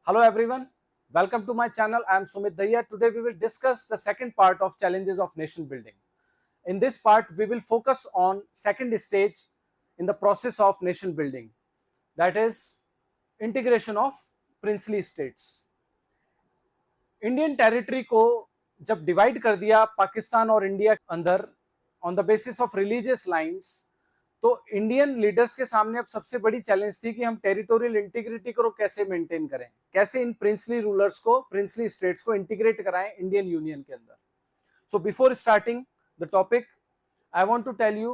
Hello everyone, welcome to my channel. I am Sumit Dahiya. Today we will discuss the second part of challenges of nation building. In this part, we will focus on second stage in the process of nation building, that is integration of princely states. Indian territory को जब divide कर दिया पाकिस्तान और India के अंदर on the basis of religious lines, तो Indian leaders के सामने अब सबसे बड़ी चैलेंज थी कि हम टेरिटोरियल इंटीग्रिटी को कैसे मेंटेन करें, कैसे इन प्रिंसली रूलर्स को, प्रिंसली स्टेट्स को इंटीग्रेट कराएं इंडियन यूनियन के अंदर. So before starting the topic, I want to tell you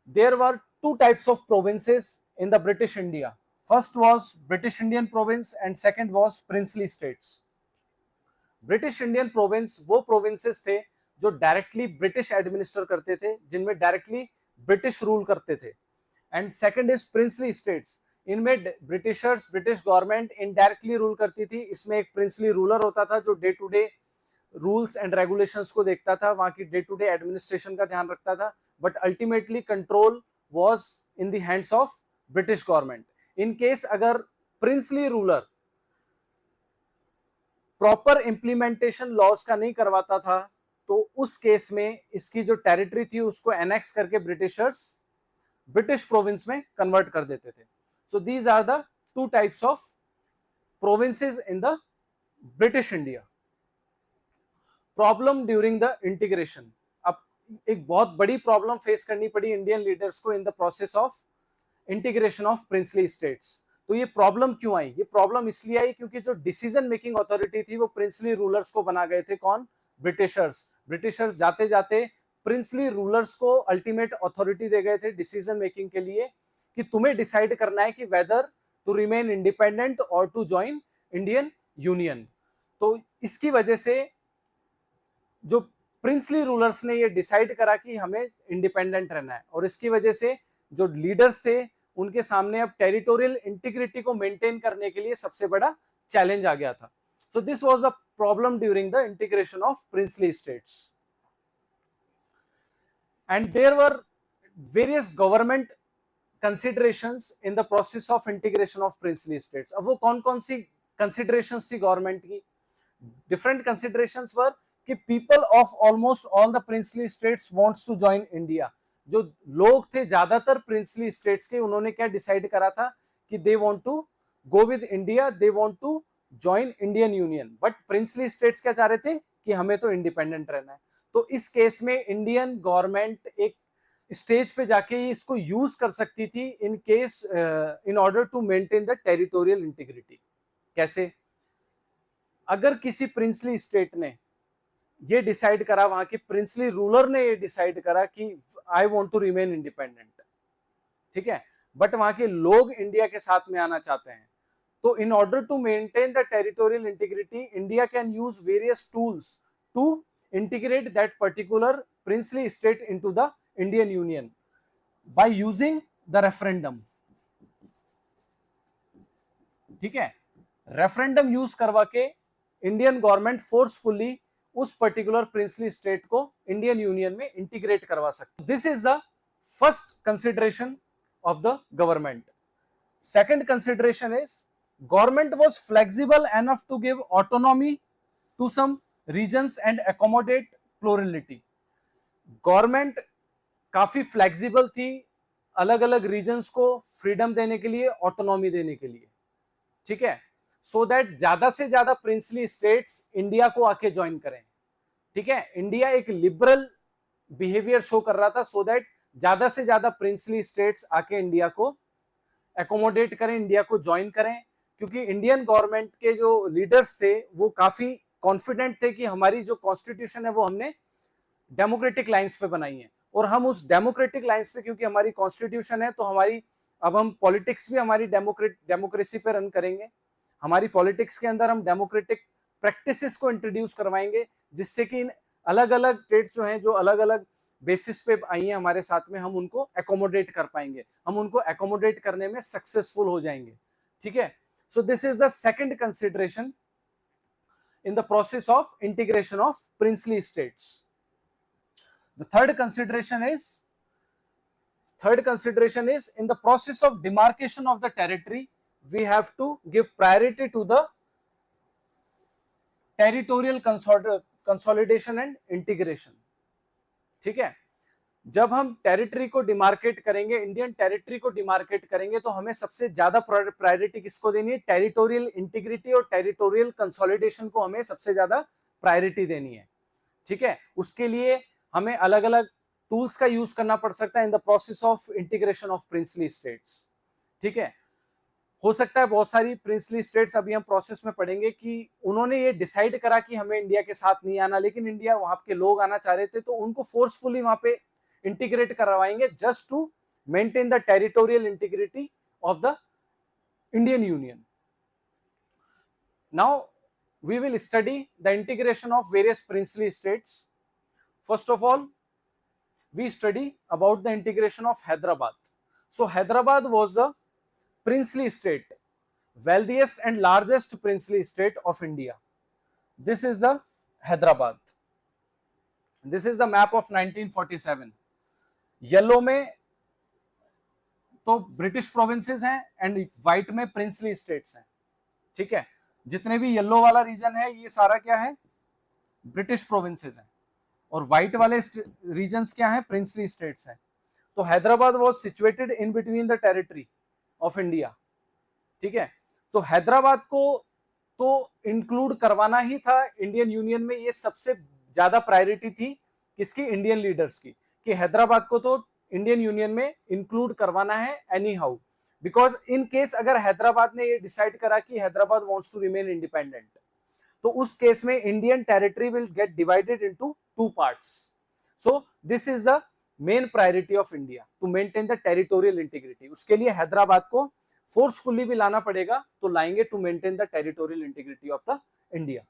there were two types of provinces in the British India. First was British Indian province and second was princely states. British Indian province वो provinces थे जो directly British administer करते थे, जिनमें directly British rule करते थे. And second is princely states. इनमें britishers, British government indirectly rule करती थी. इसमें एक प्रिंसली रूलर होता था जो day to day rules and regulations को देखता था, वहां की डे टू डे एडमिनिस्ट्रेशन का ध्यान रखता था, but ultimately control was in the hands of British government. In case अगर princely ruler proper implementation laws का नहीं करवाता था, तो उस केस में इसकी जो टेरिटरी थी उसको एनेक्स करके ब्रिटिशर्स ब्रिटिश प्रोविंस में कन्वर्ट कर देते थे. So these are the two types of provinces in the British India. Problem during the integration. अब एक बहुत बड़ी प्रॉब्लम फेस करनी पड़ी इंडियन लीडर्स को इन the process of integration of princely states. तो ये प्रॉब्लम क्यों आई? ये प्रॉब्लम इसलिए आई क्योंकि जो डिसीजन मेकिंग अथॉरिटी थी वो प्रिंसली रूलर्स को बना गए थे. कौन? ब्रिटिशर्स. ब्रिटिशर्स जाते जाते प्रिंसली रूलर्स को अल्टीमेट अथॉरिटी दे गए थे डिसीजन मेकिंग के लिए कि तुम्हें डिसाइड करना है कि वेदर टू रिमेन इंडिपेंडेंट और टू ज्वाइन इंडियन यूनियन. तो इसकी वजह से जो प्रिंसली रूलर्स ने ये डिसाइड करा कि हमें इंडिपेंडेंट रहना है, और इसकी वजह से जो लीडर्स थे उनके सामने अब टेरिटोरियल इंटीग्रिटी को मेंटेन करने के लिए सबसे बड़ा चैलेंज आ गया था. So this was the problem during the integration of princely states. And there were various government considerations in the process of integration of princely states. अब वो कौन कौन सी कंसिडरेशंस थी गवर्नमेंट की? डिफरेंट कंसिडरेशंस वर कि people of almost all the princely states wants to join India. जो लोग थे ज्यादातर प्रिंसली स्टेट्स के, उन्होंने क्या डिसाइड करा था कि they want to go with India, they want to join Indian union. But princely states क्या चाह रहे थे कि हमें तो इंडिपेंडेंट रहना है. तो इस केस में इंडियन गवर्नमेंट एक स्टेज पे जाके इसको यूज कर सकती थी in case in order to maintain the territorial integrity. कैसे? अगर किसी प्रिंसली स्टेट ने ये डिसाइड करा, वहां के प्रिंसली रूलर ने ये डिसाइड करा कि I want to remain independent, ठीक है, बट वहां के लोग इंडिया के साथ में आना चाहते हैं, तो in order to maintain the territorial integrity India can use various tools to integrate that particular princely state into the Indian union by using the referendum. ठीक है, रेफरेंडम यूज करवा के इंडियन गवर्नमेंट फोर्सफुली उस particular princely state को Indian union में integrate करवा सकते. This is the first consideration of the government. Second consideration is government was flexible enough to give autonomy to some regions and accommodate plurality. Government काफी flexible थी अलग अलग regions को freedom देने के लिए, ऑटोनॉमी देने के लिए, ठीक है, सो दैट ज्यादा से ज्यादा प्रिंसली स्टेट्स इंडिया को आके ज्वाइन करें. ठीक है, इंडिया एक लिबरल बिहेवियर शो कर रहा था सो दैट ज्यादा से ज्यादा प्रिंसली स्टेट्स आके इंडिया को एकोमोडेट करें, इंडिया को ज्वाइन करें. क्योंकि इंडियन गवर्नमेंट के जो लीडर्स थे वो काफी कॉन्फिडेंट थे कि हमारी जो कॉन्स्टिट्यूशन है वो हमने डेमोक्रेटिक लाइंस पे बनाई है, और हम उस डेमोक्रेटिक लाइंस पे, क्योंकि हमारी कॉन्स्टिट्यूशन है, तो हमारी अब हम पॉलिटिक्स भी हमारी डेमोक्रेसी पे रन करेंगे. हमारी पॉलिटिक्स के अंदर हम डेमोक्रेटिक प्रैक्टिसेस को इंट्रोड्यूस करवाएंगे, जिससे कि इन अलग अलग स्टेट्स जो हैं, जो अलग अलग बेसिस पे आई हैं हमारे साथ में, हम उनको एकोमोडेट कर पाएंगे, हम उनको एकोमोडेट करने में सक्सेसफुल हो जाएंगे. ठीक है, सो this is the second consideration in the process of integration of princely states. The third consideration is in the process of demarcation of the territory, we have to give priority to the territorial consolidation and integration. ठीक है, जब हम territory को demarcate करेंगे, Indian territory को demarcate करेंगे, तो हमें सबसे ज्यादा प्रायोरिटी किसको देनी है? टेरिटोरियल इंटीग्रिटी और टेरिटोरियल कंसोलिडेशन को हमें सबसे ज्यादा प्रायोरिटी देनी है। ठीक है, उसके लिए हमें अलग अलग टूल्स का यूज करना पड़ सकता है इन the process of integration of princely states. ठीक है, हो सकता है बहुत सारी प्रिंसली स्टेट्स, अभी हम प्रोसेस में पढ़ेंगे कि उन्होंने ये डिसाइड करा कि हमें इंडिया के साथ नहीं आना, लेकिन इंडिया वहां के लोग आना चाह रहे थे, तो उनको फोर्सफुली वहां पे इंटीग्रेट करवाएंगे just to maintain the territorial integrity of the Indian union. Now we will study the integration of various princely states. First of all, we study about the integration of Hyderabad. So Hyderabad was the princely state, wealthiest and largest princely state of India. This is the Hyderabad. This is the map of 1947. Yellow में तो British provinces हैं and white में princely states हैं। ठीक है, जितने भी yellow वाला रीजन है ये सारा क्या है? ब्रिटिश प्रोविंसेस हैं, और व्हाइट वाले रीजन्स क्या हैं? प्रिंसली स्टेट्स हैं। तो Hyderabad was situated in between the territory of India. ठीक है, तो हैदराबाद को तो इंक्लूड करवाना ही था इंडियन यूनियन में, ये सबसे ज्यादा प्रायोरिटी थी किसकी? इंडियन लीडर्स की, कि हैदराबाद को तो इंडियन यूनियन में इंक्लूड करवाना है anyhow, because in case अगर हैदराबाद ने ये डिसाइड करा कि Hyderabad wants to remain independent, तो उस केस में Indian territory will get divided into two parts. So this is the main priority of India, to maintain the territorial integrity. उसके लिए हैदराबाद को फोर्सफुली भी लाना पड़ेगा, तो लाएंगे to maintain the territorial integrity of the India.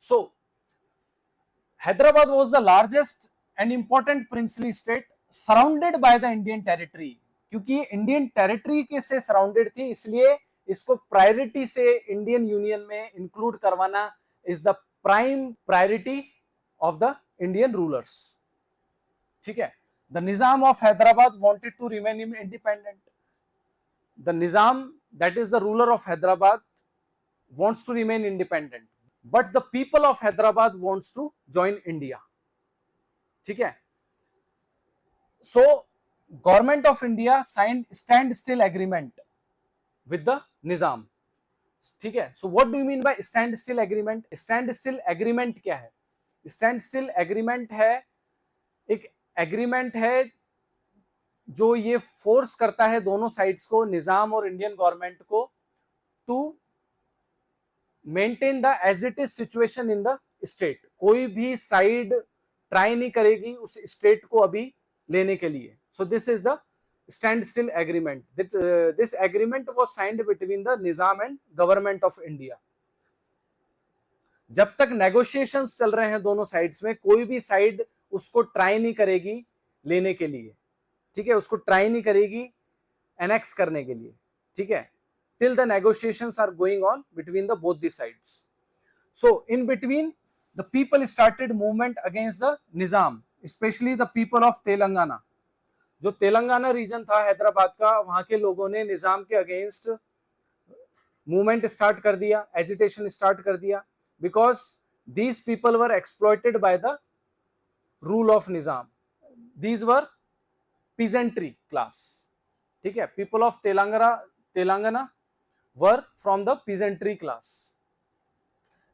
So Hyderabad was the largest and important princely state surrounded by the Indian territory. क्योंकि Indian territory के से सराउंडेड थी, इसलिए इसको प्रायोरिटी से इंडियन यूनियन में इंक्लूड करवाना is the prime priority of the Indian rulers. ठीक है, the Nizam of Hyderabad wanted to remain independent. The Nizam, that is the ruler of Hyderabad, wants to remain independent, but the people of Hyderabad wants to join India. ठीक है, so government of India signed stand still agreement with the Nizam. ठीक है, so what do you mean by stand still agreement? stand still agreement क्या है? stand still agreement है एक agreement है जो ये फोर्स करता है दोनों साइड्स को, निजाम और इंडियन गवर्नमेंट को, to maintain the as it is situation in the state. कोई भी साइड ट्राई नहीं करेगी उस स्टेट को अभी लेने के लिए। सो this is the stand still agreement. This agreement was signed between the Nizam and government of India. जब तक नेगोशिएशंस चल रहे हैं दोनों साइड्स में, कोई भी साइड उसको ट्राई नहीं करेगी लेने के लिए। ठीक है, उसको ट्राई नहीं करेगी एनेक्स करने के लिए। ठीक है, till the negotiations are going on between the both the sides. So in between the people started movement against the Nizam, specially the people of Telangana. जो तेलंगाना रीजन था हैदराबाद का, वहां के लोगों ने निजाम के अगेंस्ट मूवमेंट स्टार्ट कर दिया, एजिटेशन स्टार्ट कर दिया, because these people were exploited by the rule of Nizam. These were peasantry class. ठीक है, people of Telangana were from the peasantry class,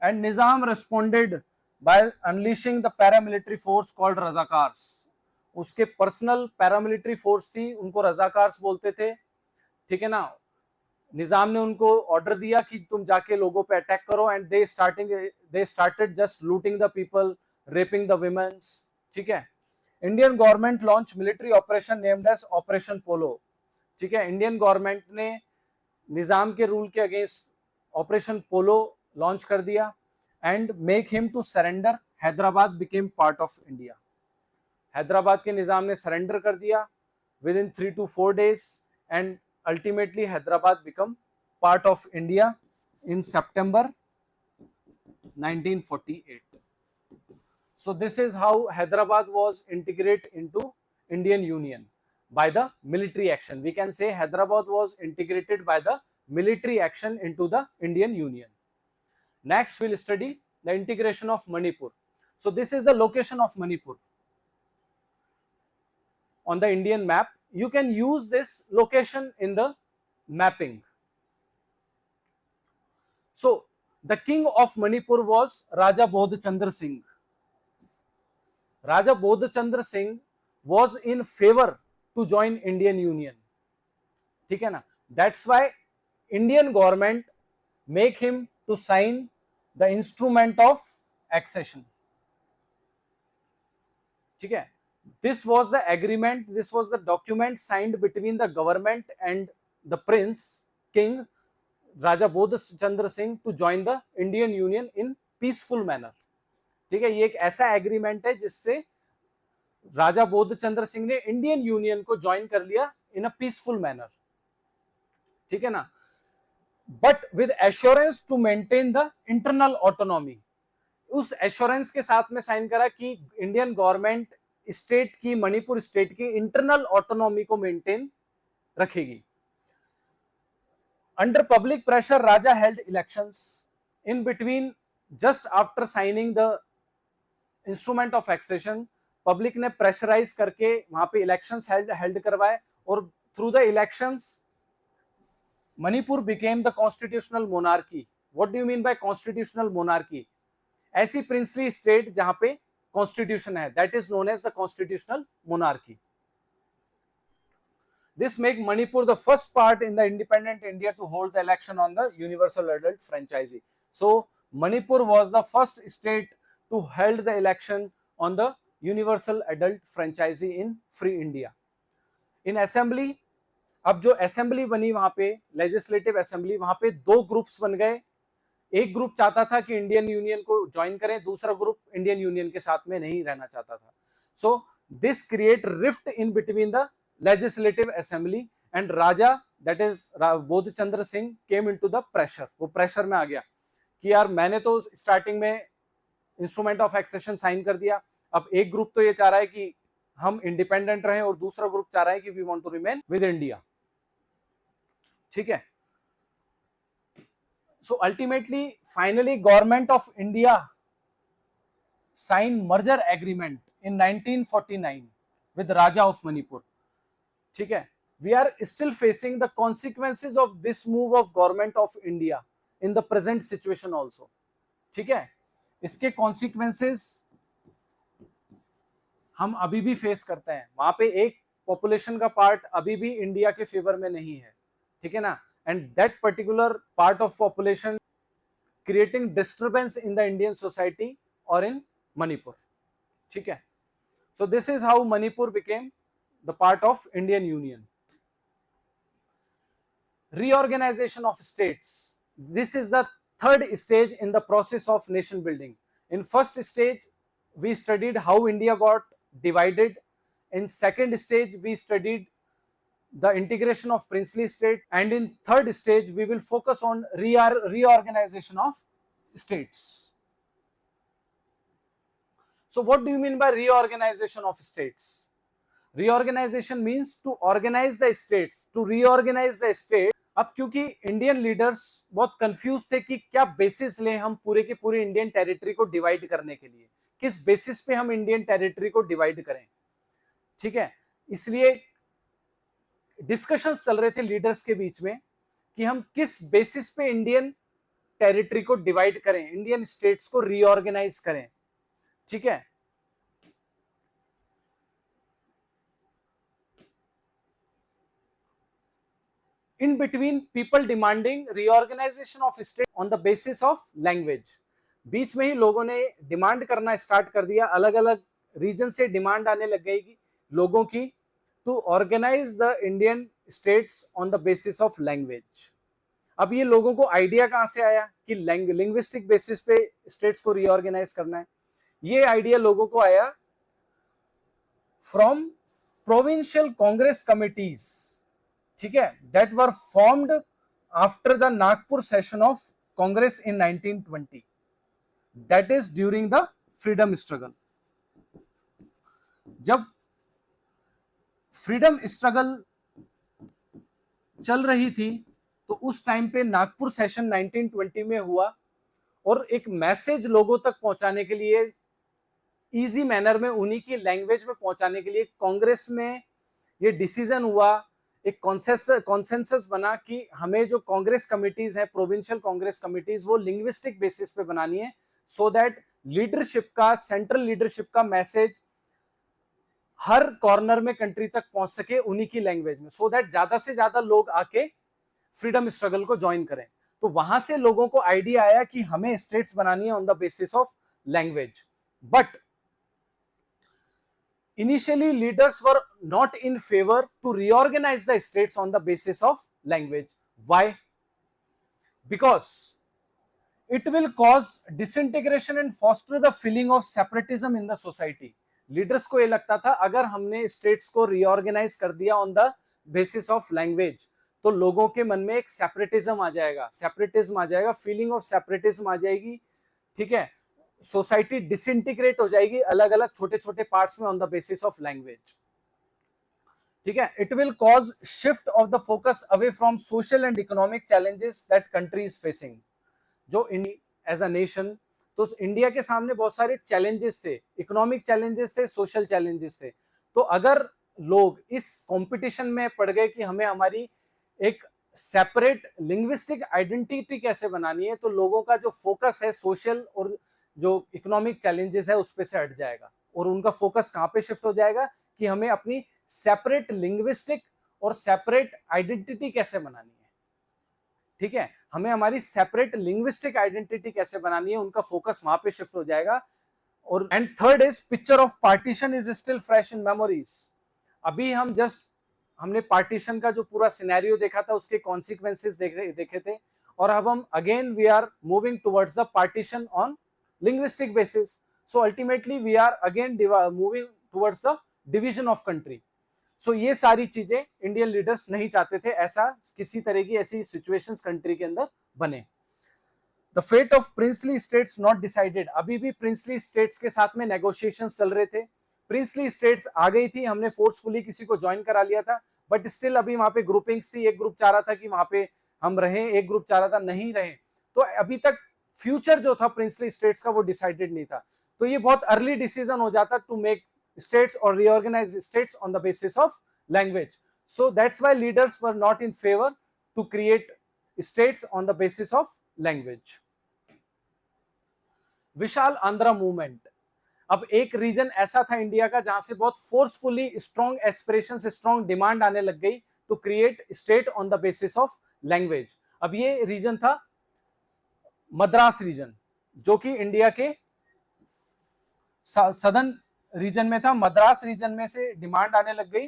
and Nizam responded by unleashing the paramilitary force called Razakars. उसके personal paramilitary force थी, उनको रजाकार्स बोलते थे। ठीक है ना, निजाम ने उनको ऑर्डर दिया कि तुम जाके लोगों पे अटैक करो, and they started just looting the people, raping the womens. ठीक है, Indian government launch military operation named as operation polo. ठीक है, इंडियन गवर्नमेंट ने निजाम के रूल के अगेंस्ट ऑपरेशन पोलो लॉन्च कर दिया, and make him to surrender. Hyderabad became part of India. Hyderabad के निजाम ने सरेंडर कर दिया within 3 to 4 days, and ultimately Hyderabad became part of India in September 1948. So this is how Hyderabad was integrated into Indian Union by the military action. We can say Hyderabad was integrated by the military action into the Indian Union. Next we'll study the integration of Manipur. So this is the location of Manipur on the Indian map. You can use this location in the mapping. So the king of Manipur was Raja Bodh Chandra Singh. Raja Bodh Chandra Singh was in favor to join Indian Union. ठीक है ना? That's why Indian government make him to sign the instrument of accession. ठीक है? This was the agreement, this was the document signed between the government and the prince, king Raja Bodh Chandra Singh to join the Indian Union in peaceful manner. ठीक है? ये एक ऐसा agreement है जिससे राजा बोध चंद्र सिंह ने इंडियन यूनियन को ज्वाइन कर लिया इन अ पीसफुल मैनर. ठीक है ना? But with assurance to maintain the internal autonomy. उस एश्योरेंस के साथ में साइन करा कि इंडियन गवर्नमेंट स्टेट की, मणिपुर स्टेट की इंटरनल ऑटोनॉमी को मेंटेन रखेगी. Under public pressure raja held elections in between. Just after signing the instrument of accession, public ने प्रेशराइज करके वहां पे इलेक्शंस हेल्ड करवाए और through the elections Manipur became the constitutional monarchy. What do you mean by constitutional monarchy? ऐसी princely state जहां पे constitution है, that is known as the constitutional monarchy. This make Manipur the first part in the independent India to hold the election on the universal adult franchise. So Manipur was the first state to hold the election on the universal adult franchise in free India. In assembly, अब जो assembly बनी वहां पे, legislative assembly, वहां पे दो groups बन गए. एक ग्रुप चाहता था कि इंडियन यूनियन को ज्वाइन करें, दूसरा ग्रुप इंडियन यूनियन के साथ में नहीं रहना चाहता था. So this create rift in between the legislative assembly and raja, that is Bodh Chandra Singh, came into the pressure. वो प्रेशर में आ गया कि यार मैंने तो स्टार्टिंग में इंस्ट्रूमेंट ऑफ एक्सेशन साइन कर दिया, अब एक ग्रुप तो ये चाह रहा है कि हम इंडिपेंडेंट रहें और दूसरा ग्रुप चाह रहा है कि we want to remain with India. ठीक है? So ultimately, finally, Government of India signed merger agreement in 1949 with Raja of Manipur. ठीक है? We are still facing the consequences of this move of Government of India in the present situation also. ठीक है? इसके consequences हम अभी भी face करते हैं. वहां पे एक पॉपुलेशन का पार्ट अभी भी इंडिया के फेवर में नहीं है. ठीक है ना? And that particular part of population creating disturbance in the Indian society or in Manipur. ठीक है? So this is how Manipur became the part of Indian Union. Reorganization of states. This is the third stage in the process of nation building. In first stage, we studied how India got divided. In second stage, we studied the integration of princely state, and in third stage we will focus on reorganization of states. So what do you mean by reorganization of states? Reorganization means to organize the states, to reorganize the state. अब क्योंकि Indian leaders बहुत confuse थे कि क्या basis लें हम पूरे के पूरे इंडियन टेरिटरी को डिवाइड करने के लिए, किस बेसिस पे हम इंडियन टेरिटरी को डिवाइड करें. ठीक है? इसलिए डिस्कशंस चल रहे थे लीडर्स के बीच में कि हम किस बेसिस पे इंडियन टेरिटरी को डिवाइड करें, इंडियन स्टेट्स को रीऑर्गेनाइज करें. ठीक है? In between people demanding reorganization of state on the basis of language. बीच में ही लोगों ने डिमांड करना स्टार्ट कर दिया, अलग अलग रीजन से डिमांड आने लग गई लोगों की to organize the Indian states on the basis of language. अब ये लोगों को आइडिया कहां से आया कि लिंग्विस्टिक बेसिस पे स्टेट्स को रीऑर्गेनाइज करना है? ये आइडिया लोगों को आया फ्रॉम प्रोविंशियल कांग्रेस कमिटीज. ठीक है? That were formed after the Nagpur session of Congress in 1920. That is during the freedom struggle. जब फ्रीडम स्ट्रगल चल रही थी तो उस टाइम पे नागपुर सेशन 1920 में हुआ और एक मैसेज लोगों तक पहुंचाने के लिए इजी मैनर में उन्हीं की लैंग्वेज में पहुंचाने के लिए कांग्रेस में ये डिसीजन हुआ, एक कॉन्सेंसस बना कि हमें जो कांग्रेस कमिटीज है, प्रोविंशियल कांग्रेस कमिटीज, वो लिंग्विस्टिक बेसिस पे बनानी है, सो दैट लीडरशिप का, सेंट्रल लीडरशिप का मैसेज हर कॉर्नर में कंट्री तक पहुंच सके उन्हीं की लैंग्वेज में, सो दैट ज्यादा से ज्यादा लोग आके फ्रीडम स्ट्रगल को ज्वाइन करें। तो वहां से लोगों को आइडिया आया कि हमें स्टेट्स बनानी है on the basis of language. But initially leaders were not in favor to reorganize the states on the basis of language. Why? Because it will cause disintegration and foster the feeling of separatism in the society. Leaders को ये लगता था अगर हमने states को reorganise कर दिया on the basis of language तो लोगों के मन में एक सेपरेटिज्म आ जाएगा, फीलिंग ऑफ सेपरेटिज्म आ जाएगी, ठीक है, सोसाइटी डिसइंटीग्रेट हो जाएगी अलग अलग छोटे छोटे पार्ट्स में on the basis of language, ठीक है। It will cause shift of the focus away from social and economic challenges that country is facing. जो एज अ नेशन, तो इंडिया के सामने बहुत सारे चैलेंजेस थे, इकोनॉमिक चैलेंजेस थे, सोशल चैलेंजेस थे। तो अगर लोग इस कंपटीशन में पड़ गए कि हमें हमारी एक सेपरेट लिंग्विस्टिक आइडेंटिटी कैसे बनानी है, तो लोगों का जो फोकस है सोशल और जो इकोनॉमिक चैलेंजेस है उस पे से हट जाएगा और उनका फोकस कहां पे शिफ्ट हो जाएगा कि हमें अपनी सेपरेट लिंग्विस्टिक और सेपरेट आइडेंटिटी कैसे बनानी है, ठीक है, हमें हमारी सेपरेट लिंग्विस्टिक आइडेंटिटी कैसे बनानी है, उनका फोकस वहां पे शिफ्ट हो जाएगा। और and third is picture of partition is still fresh in memories. अभी हमने पार्टीशन का जो पूरा सिनेरियो देखा था, उसके कॉन्सिक्वेंसेस देखे थे, और अब हम again we are moving towards the partition on linguistic basis. So ultimately we are again moving towards the division of country. So ये सारी चीजें इंडियन लीडर्स नहीं चाहते थे, ऐसा किसी तरह की ऐसी सिचुएशंस कंट्री के अंदर बने। The fate of princely states not decided. अभी भी प्रिंसली स्टेट्स के साथ में नेगोशिएशंस चल रहे थे। प्रिंसली स्टेट्स आ गई थी, हमने फोर्सफुली किसी को ज्वाइन करा लिया था, बट स्टिल अभी वहां पे ग्रुपिंग्स थी। एक ग्रुप चाह रहा था कि वहां पे हम रहें, एक ग्रुप चाह रहा था नहीं रहें। तो अभी तक फ्यूचर जो था प्रिंसली स्टेट्स का वो डिसाइडेड नहीं था। तो ये बहुत अर्ली डिसीजन हो जाता टू मेक स्टेट्स और reorganise states on the basis of language. So that's why leaders were not in favour to create states on the basis of language. Vishal Andhra movement. अब एक रीजन ऐसा था इंडिया का जहां से बहुत forcefully strong aspirations, strong demand आने लग गई to create state on the basis of language. अब ये रीजन था मद्रास रीजन, जो कि इंडिया के सदर्न रीजन में था। मद्रास रीजन में से डिमांड आने लग गई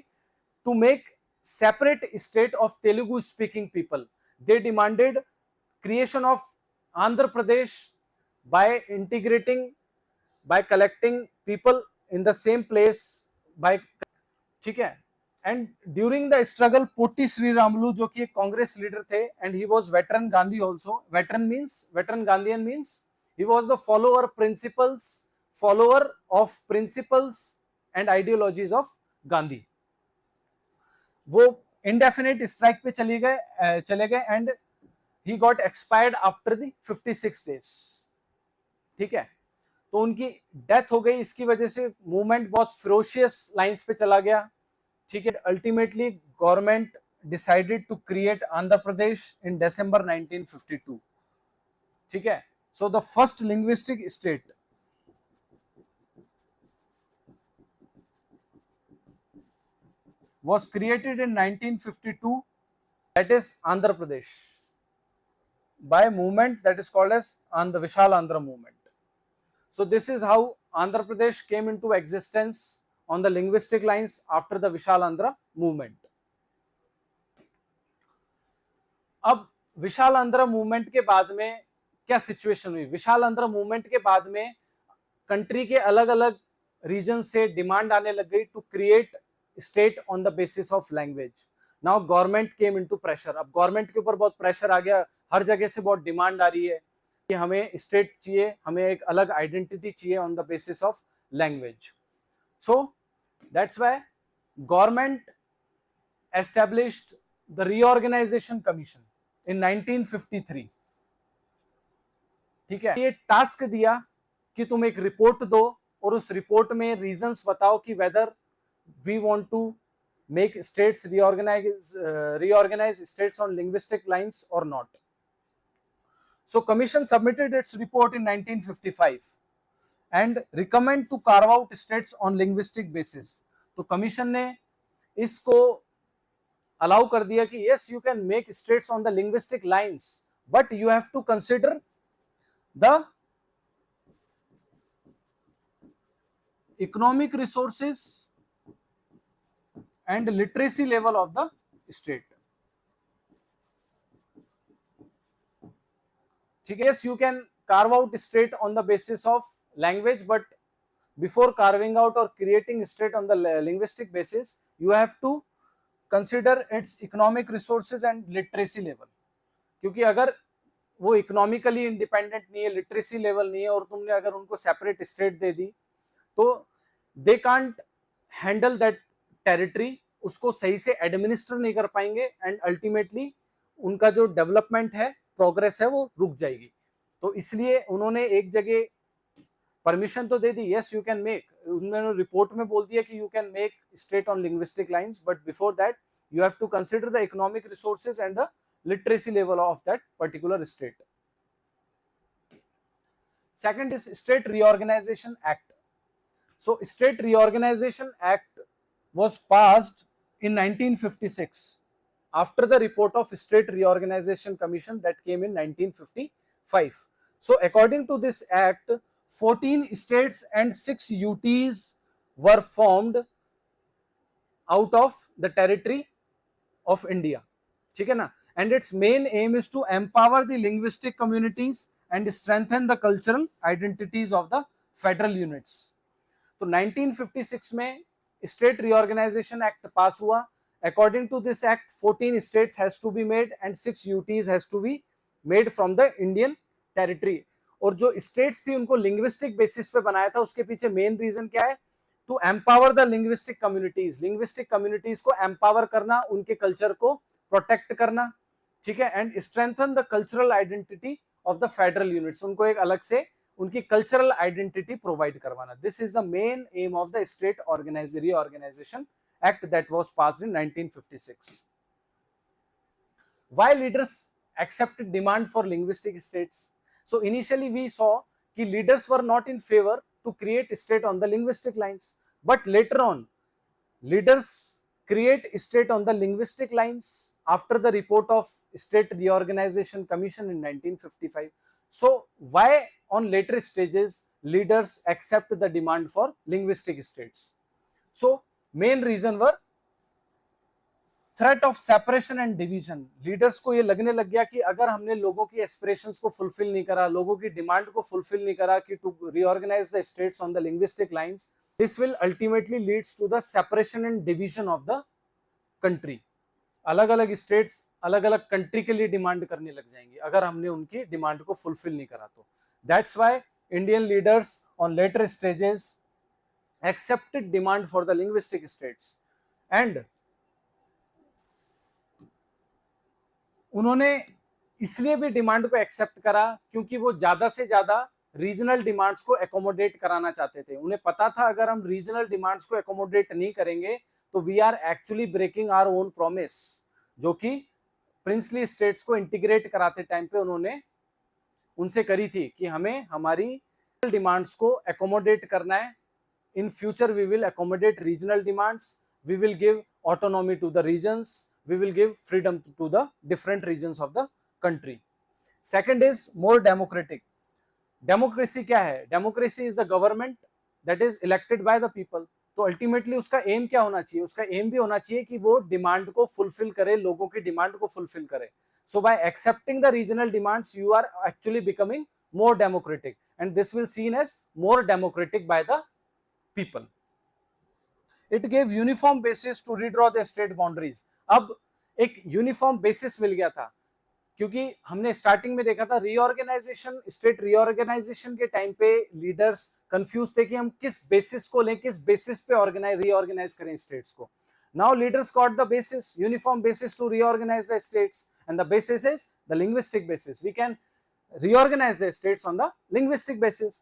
to make separate state of Telugu speaking people. They demanded creation of Andhra Pradesh by integrating, by collecting people in the same place, by, ठीक है। And during the struggle Potti Sriramulu, जो कि एक कांग्रेस लीडर थे, and he was veteran Gandhi also. Veteran Gandhian means he was the follower of principles and ideologies of Gandhi. वो indefinite strike पे चले गए and he got expired after the 56 days, ठीक है। तो उनकी डेथ हो गई। इसकी वजह से मूवमेंट बहुत फिरोशियस लाइंस पे चला गया, ठीक है। Ultimately government decided to create Andhra Pradesh in December 1952, ठीक है। So the first linguistic state was created in 1952, that is Andhra Pradesh, by a movement that is called as the Vishal Andhra movement. So this is how Andhra Pradesh came into existence on the linguistic lines after the Vishal Andhra movement. अब विशाल Andhra movement के बाद में क्या situation हुई? विशाल Andhra movement के बाद में country के अलग अलग रीजन से डिमांड आने लग गई to create state on the basis of language. Now government came into pressure. अब गवर्नमेंट के ऊपर बहुत प्रेशर आ गया, हर जगह से बहुत डिमांड आ रही है कि हमें स्टेट चाहिए, हमें एक अलग आइडेंटिटी चाहिए on the basis of language. So that's why government established the reorganization commission in 1953, ठीक है, ये टास्क दिया कि तुम एक रिपोर्ट दो और उस रिपोर्ट में रीजंस बताओ कि whether we want to make states reorganize states on linguistic lines or not. So commission submitted its report in 1955 and recommend to carve out states on linguistic basis. तो commission ने इसको allow कर दिया कि yes you can make states on the linguistic lines but you have to consider the economic resources and literacy level of the state. ठीक है, yes you can carve out state on the basis of language but before carving out or creating state on the linguistic basis you have to consider its economic resources and literacy level. क्योंकि अगर वो economically independent नहीं है, literacy level नहीं है और तुमने अगर उनको सेपरेट स्टेट दे दी तो they can't handle that territory, उसको सही से एडमिनिस्टर नहीं कर पाएंगे एंड अल्टीमेटली उनका जो डेवलपमेंट है, प्रोग्रेस है, वो रुक जाएगी. तो इसलिए उन्होंने एक जगह परमिशन तो दे दी, यस यू कैन मेक, उन्होंने रिपोर्ट में बोल दिया कि you can make state on linguistic lines but before that you have to consider the economic resources and the literacy level of that particular state. Second is State Reorganization Act. So State Reorganization Act was passed in 1956 after the report of State Reorganization Commission that came in 1955. So according to this act, 14 states and 6 UTs were formed out of the territory of India. ठीक है ना, and its main aim is to empower the linguistic communities and strengthen the cultural identities of the federal units. तो 1956 में State Reorganization Act पास हुआ. According to this act, 14 states has to be made and 6 UTs has to be made from the Indian territory. और जो states थी उनको linguistic basis पे बनाया था, उसके पीछे main reason क्या है? To empower the linguistic communities. Linguistic communities को empower करना, उनके culture को protect करना, ठीक है, and strengthen the cultural identity of the federal units. उनको एक अलग से उनकी cultural identity provide करवाना. This is the main aim of the State Reorganization Act that was passed in 1956. Why leaders accepted demand for linguistic states? So initially we saw कि leaders were not in favor to create state on the linguistic lines, but later on leaders create state on the linguistic lines after the report of State Reorganization Commission in 1955. So why on later stages leaders accept the demand for linguistic states? So main reason were threat of separation and division. Leaders को ये लगने लग गया कि अगर हमने लोगों की एस्पिरेशंस को फुलफिल नहीं करा, लोगों की डिमांड को फुलफिल नहीं करा कि to reorganize the states on the linguistic lines, this will ultimately leads to the separation and division of the country. अलग अलग स्टेट्स अलग अलग कंट्री के लिए डिमांड करने लग जाएंगे अगर हमने उनकी डिमांड को फुलफिल नहीं करा. तो that's why Indian leaders on later stages accepted demand for the linguistic states and उन्होंने इसलिए भी डिमांड को एक्सेप्ट करा क्योंकि वो ज्यादा से ज्यादा रीजनल डिमांड्स को एकोमोडेट कराना चाहते थे. उन्हें पता था अगर हम रीजनल डिमांड्स को एकोमोडेट नहीं करेंगे तो we are actually breaking our own promise, जो कि प्रिंसली स्टेट्स को इंटीग्रेट कराते टाइम पे उन्होंने उनसे करी थी कि हमें हमारी डिमांड्स को एकोमोडेट करना है. In future we will accommodate regional demands, we will give autonomy to the regions, we will give freedom to the different regions of the country. Second is more democratic. Democracy क्या है? Democracy is the government that is elected by the people. तो ultimately उसका aim क्या होना चाहिए? उसका aim भी होना चाहिए कि वो डिमांड को फुलफिल करे, लोगों की डिमांड को फुलफिल करे. So by accepting the regional demands, you are actually becoming more democratic, and this will seen as more democratic by the people. It gave uniform basis to redraw the state boundaries. अब एक uniform basis मिल गया था क्योंकि हमने starting में देखा था reorganisation, state reorganisation के टाइम पे लीडर्स कंफ्यूज थे कि हम किस बेसिस को लें, किस बेसिस पे रीऑर्गेनाइज करें स्टेट्स को. Now leaders got the basis, uniform basis to reorganize the states, and the basis is the linguistic basis. We can reorganize the states on the linguistic basis.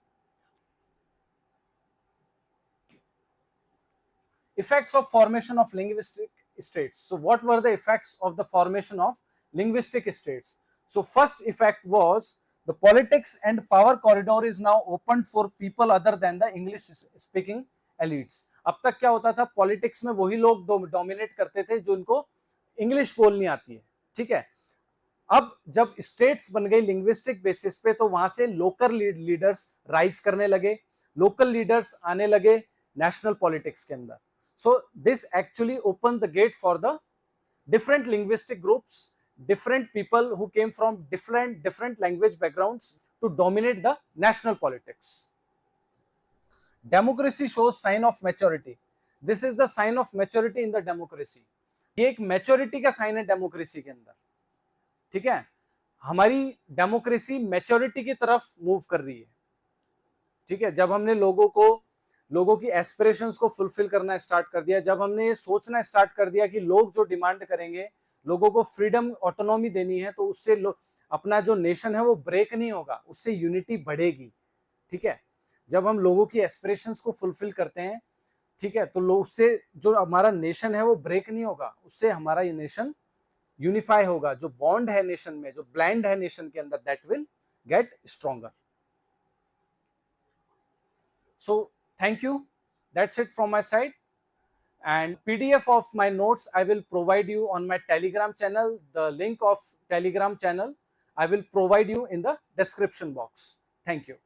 Effects of formation of linguistic states. So what were the effects of the formation of linguistic states? So first effect was the politics and power corridor is now opened for people other than the English speaking elites. अब तक क्या होता था, politics में वही लोग dominate करते थे जो उनको इंग्लिश बोलनी आती है, ठीक है। अब जब स्टेट्स बन गई लिंग्विस्टिक बेसिस पे, तो वहां से लोकल लीडर्स राइज करने लगे, लोकल लीडर्स आने लगे नेशनल पॉलिटिक्स के अंदर. So this actually open the get for the different linguistic groups, different people who came from different language backgrounds to dominate the national politics. Democracy shows sign of maturity. This is the sign of maturity in the democracy. ये एक maturity का sign है democracy के अंदर, ठीक है। हमारी democracy maturity की तरफ मूव कर रही है, ठीक है। जब हमने लोगों की एस्पिरेशंस को फुलफिल करना स्टार्ट कर दिया, जब हमने ये सोचना स्टार्ट कर दिया कि लोग जो डिमांड करेंगे, लोगों को फ्रीडम ऑटोनॉमी देनी है, तो उससे अपना जो नेशन है वो ब्रेक नहीं होगा, उससे यूनिटी बढ़ेगी, ठीक है। जब हम लोगों की एस्पिरेशंस को फुलफिल करते हैं, ठीक है, तो उससे जो हमारा नेशन है वो ब्रेक नहीं होगा, उससे हमारा ये नेशन यूनिफाई होगा। जो बॉन्ड है नेशन में, जो ब्लैंड है नेशन के अंदर, that will get stronger. So thank you. That's it from my side. And PDF of my notes I will provide you on my Telegram channel. The link of Telegram channel I will provide you in the description box. Thank you.